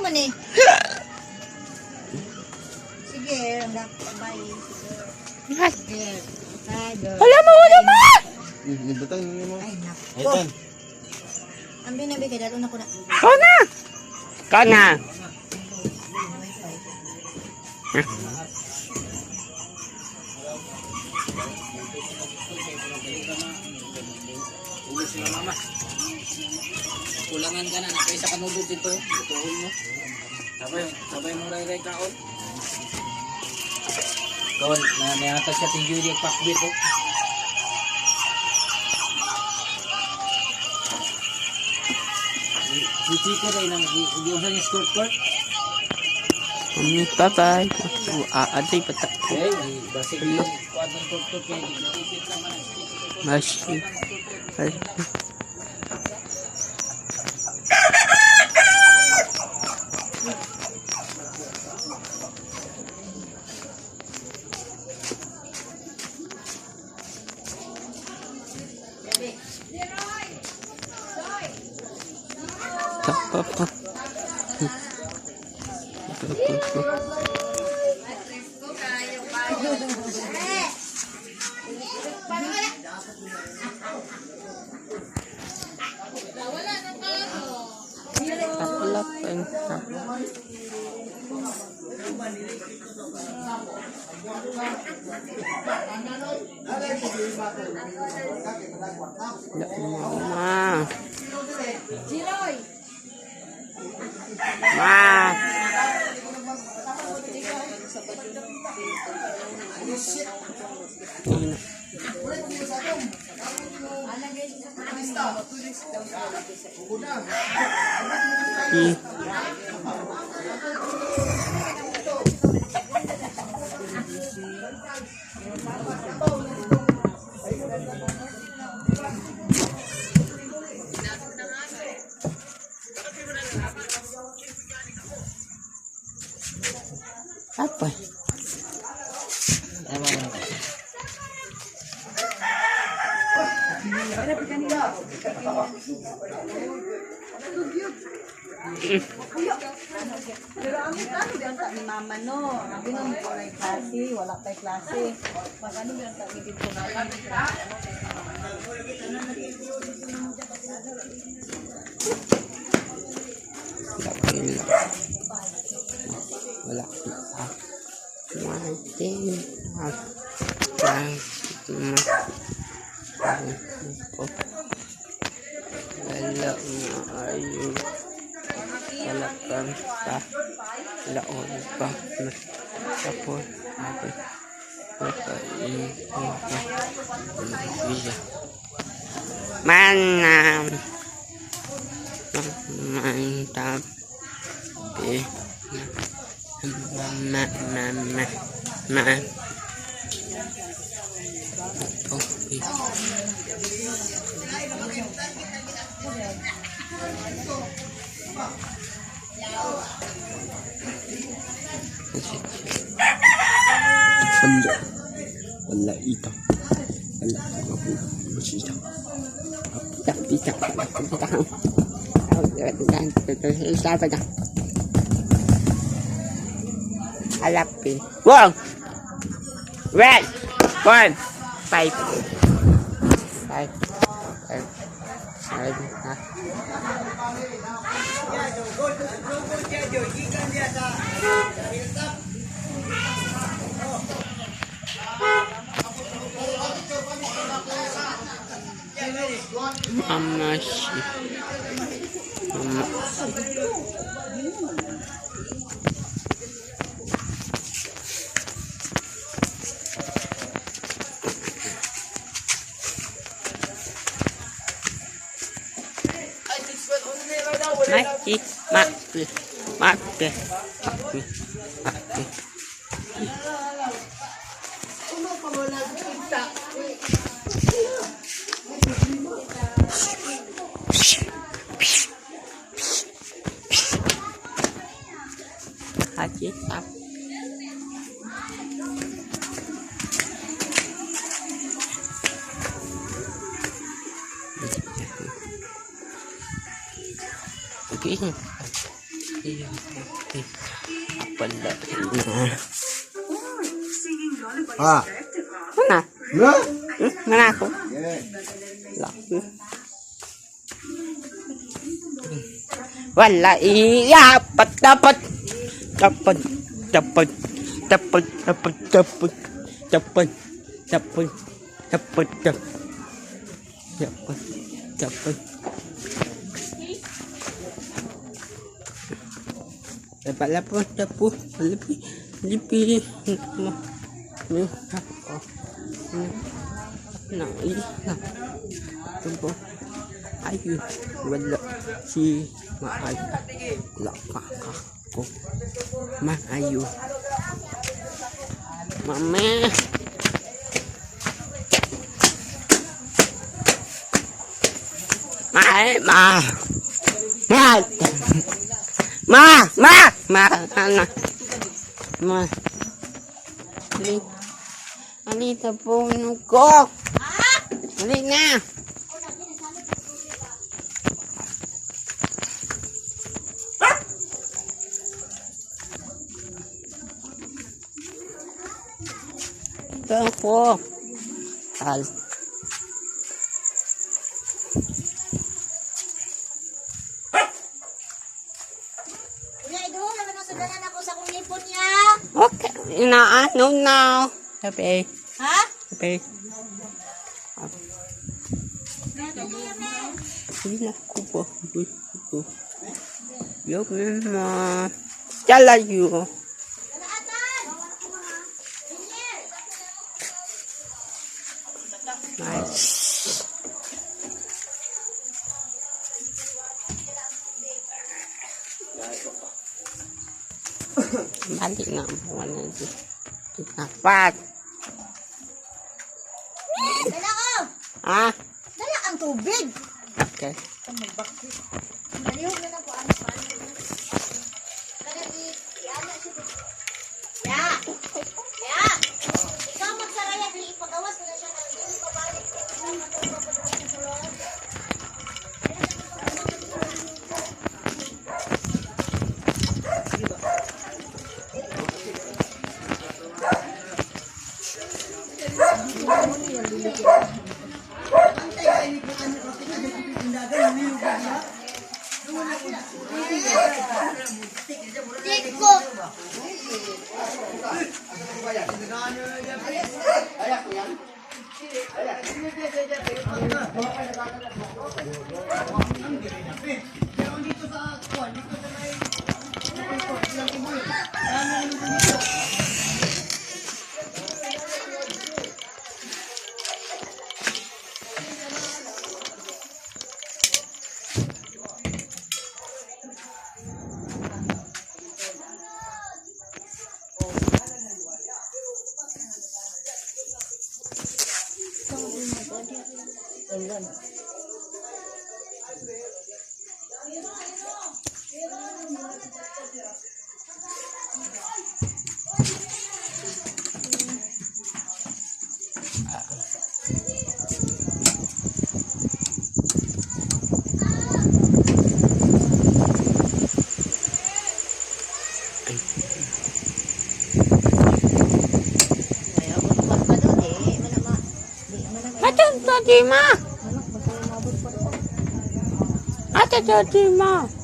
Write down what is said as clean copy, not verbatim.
man eh. Sige, bye. Sige. Wala mo, wala mo! Nibutang mo. Ay, naku. Ayun. Ang binabi ka, dalo na ko na. Ikaw na! Ikaw na! Sila mama. Kulangan ka na, nakaisa ka nudod dito. Ituhol mo. Sabay mo ray-ray kaon. Kaon, nayatas ka tingyo yung pakbit oh. Si Chico rin ang iusan yung skirt. Tatay. Aday patak. Okay, basi yung kuadang skirt kaya ditipit naman. Masih. Apa? Mama. Ma. Apa? Pero ang ano ganta ni mama no, abi no mo na klase, wala pa klase. Pag ano ganta ni dito na. Wala. Manam. Mantap. Ma. Okay. Wala ito. Wala ako masita. Tidak. Alapin. Wow. Red. 1. 5. 5. Mama. Mati. Haji tap. Okay. Pala. Ah. Mana? Na? Mana ako? Yeah. Laki. Wala dapat dapat dapat dapat dapat dapat dapat dapat dapat dapat dapat dapat dapat lapor dapat lebih lebih nah ini nah tunggu ayo wala si maayo wala kakako maayo mama Alita po ko. Ali na. Ito po. Al. Okay, inaano now. Happy. Ha? Happy. Hindi ko po. Yok na. Chala you. Nice. Balik nga mo na dito. Dapat. Dala ko! Ah, Dala ang tubig! okay. Ayaw na lang po ang Ya! Ya! Ikaw magsaraya, di ipagawas ko na siya ng hindi pabalik. Tiko! Ate Jima. Ate Jima.